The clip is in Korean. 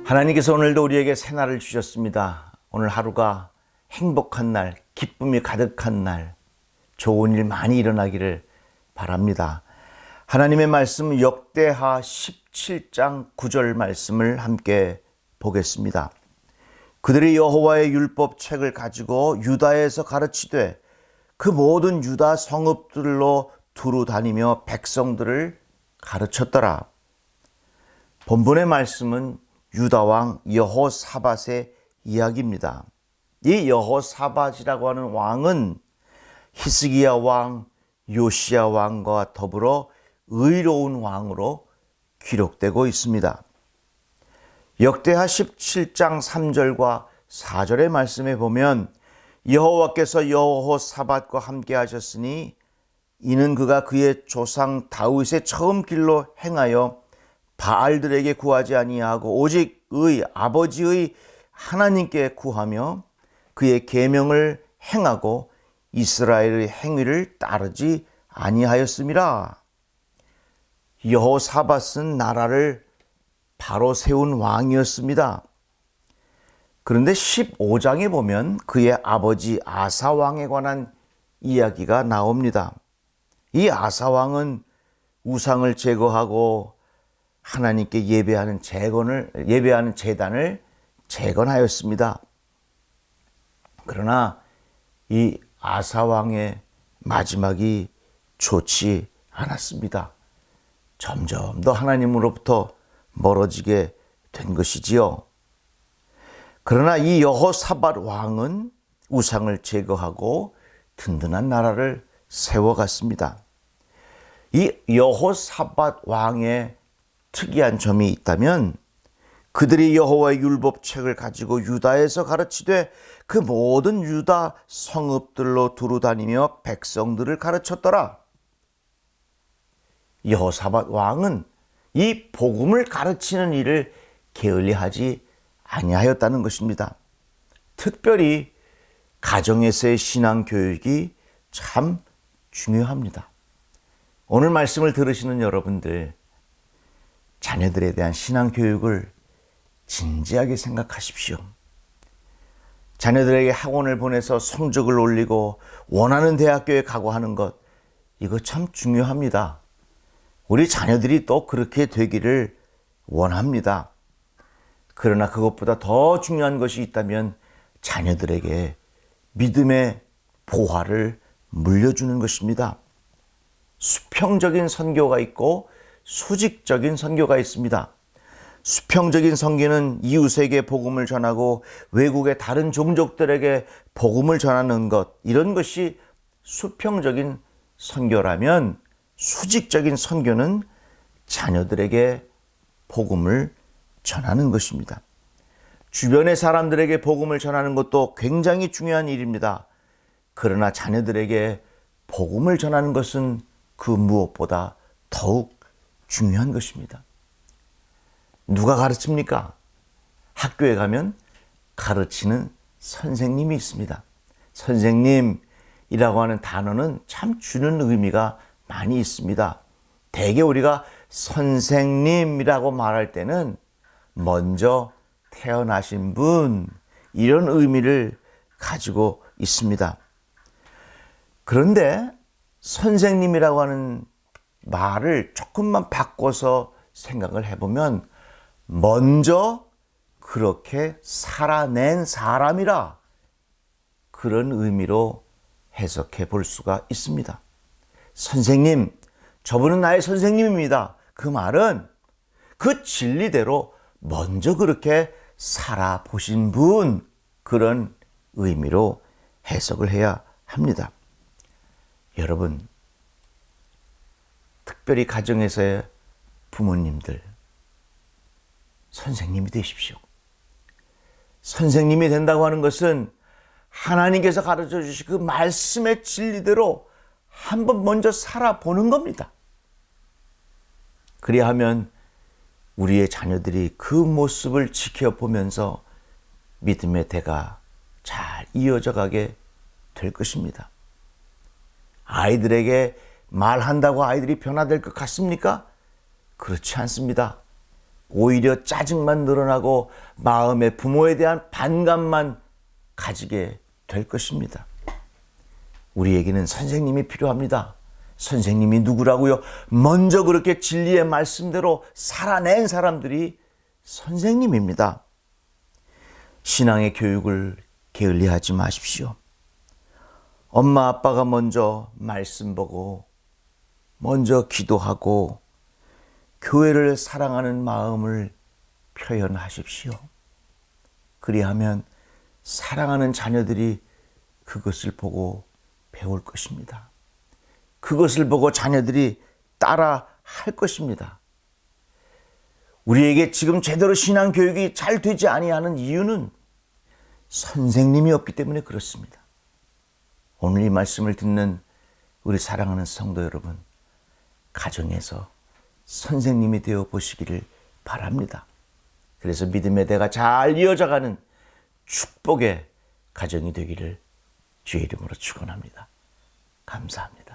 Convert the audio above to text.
하나님께서 오늘도 우리에게 새날을 주셨습니다. 오늘 하루가 행복한 날, 기쁨이 가득한 날, 좋은 일 많이 일어나기를 바랍니다. 하나님의 말씀 역대하 17장 9절 말씀을 함께 보겠습니다. 그들이 여호와의 율법책을 가지고 유다에서 가르치되 그 모든 유다 성읍들로 두루 다니며 백성들을 가르쳤더라. 본문의 말씀은 유다 왕 여호사밧의 이야기입니다. 이 여호사밧이라고 하는 왕은 히스기야 왕, 요시야 왕과 더불어 의로운 왕으로 기록되고 있습니다. 역대하 17장 3절과 4절의 말씀에 보면 여호와께서 여호사밧과 함께 하셨으니 이는 그가 그의 조상 다윗의 처음 길로 행하여 바알들에게 구하지 아니하고 오직 아버지의 하나님께 구하며 그의 계명을 행하고 이스라엘의 행위를 따르지 아니하였음이라. 여호사밧은 나라를 바로 세운 왕이었습니다. 그런데 15장에 보면 그의 아버지 아사 왕에 관한 이야기가 나옵니다. 이 아사 왕은 우상을 제거하고 하나님께 예배하는 제단을 재건하였습니다. 그러나 이 아사 왕의 마지막이 좋지 않았습니다. 점점 더 하나님으로부터 멀어지게 된 것이지요. 그러나 이 여호사밧 왕은 우상을 제거하고 든든한 나라를 세워갔습니다. 이 여호사밧 왕의 특이한 점이 있다면 그들이 여호와의 율법책을 가지고 유다에서 가르치되 그 모든 유다 성읍들로 두루 다니며 백성들을 가르쳤더라. 여호사밧 왕은 이 복음을 가르치는 일을 게을리하지 아니하였다는 것입니다. 특별히 가정에서의 신앙 교육이 참 중요합니다. 오늘 말씀을 들으시는 여러분들, 자녀들에 대한 신앙 교육을 진지하게 생각하십시오. 자녀들에게 학원을 보내서 성적을 올리고 원하는 대학교에 가고 하는 것, 이거 참 중요합니다. 우리 자녀들이 또 그렇게 되기를 원합니다. 그러나 그것보다 더 중요한 것이 있다면 자녀들에게 믿음의 보화를 물려주는 것입니다. 수평적인 선교가 있고 수직적인 선교가 있습니다. 수평적인 선교는 이웃에게 복음을 전하고 외국의 다른 종족들에게 복음을 전하는 것, 이런 것이 수평적인 선교라면 수직적인 선교는 자녀들에게 복음을 전하는 것입니다. 주변의 사람들에게 복음을 전하는 것도 굉장히 중요한 일입니다. 그러나 자녀들에게 복음을 전하는 것은 그 무엇보다 더욱 중요한 것입니다. 누가 가르칩니까? 학교에 가면 가르치는 선생님이 있습니다. 선생님이라고 하는 단어는 참 주는 의미가 많이 있습니다. 대개 우리가 선생님이라고 말할 때는 먼저 태어나신 분, 이런 의미를 가지고 있습니다. 그런데 선생님이라고 하는 말을 조금만 바꿔서 생각을 해보면 먼저 그렇게 살아낸 사람이라, 그런 의미로 해석해 볼 수가 있습니다. 선생님, 저분은 나의 선생님입니다. 그 말은 그 진리대로 먼저 그렇게 살아보신 분, 그런 의미로 해석을 해야 합니다. 여러분, 특별히 가정에서의 부모님들, 선생님이 되십시오. 선생님이 된다고 하는 것은 하나님께서 가르쳐 주신 그 말씀의 진리대로 한번 먼저 살아보는 겁니다. 그리하면 우리의 자녀들이 그 모습을 지켜보면서 믿음의 대가 잘 이어져 가게 될 것입니다. 아이들에게 말한다고 아이들이 변화될 것 같습니까? 그렇지 않습니다. 오히려 짜증만 늘어나고 마음에 부모에 대한 반감만 가지게 될 것입니다. 우리에게는 선생님이 필요합니다. 선생님이 누구라고요? 먼저 그렇게 진리의 말씀대로 살아낸 사람들이 선생님입니다. 신앙의 교육을 게을리하지 마십시오. 엄마 아빠가 먼저 말씀 보고 먼저 기도하고 교회를 사랑하는 마음을 표현하십시오. 그리하면 사랑하는 자녀들이 그것을 보고 배울 것입니다. 그것을 보고 자녀들이 따라 할 것입니다. 우리에게 지금 제대로 신앙 교육이 잘 되지 아니하는 이유는 선생님이 없기 때문에 그렇습니다. 오늘 이 말씀을 듣는 우리 사랑하는 성도 여러분, 가정에서 선생님이 되어 보시기를 바랍니다. 그래서 믿음의 대가 잘 이어져가는 축복의 가정이 되기를 주의 이름으로 축원합니다. 감사합니다.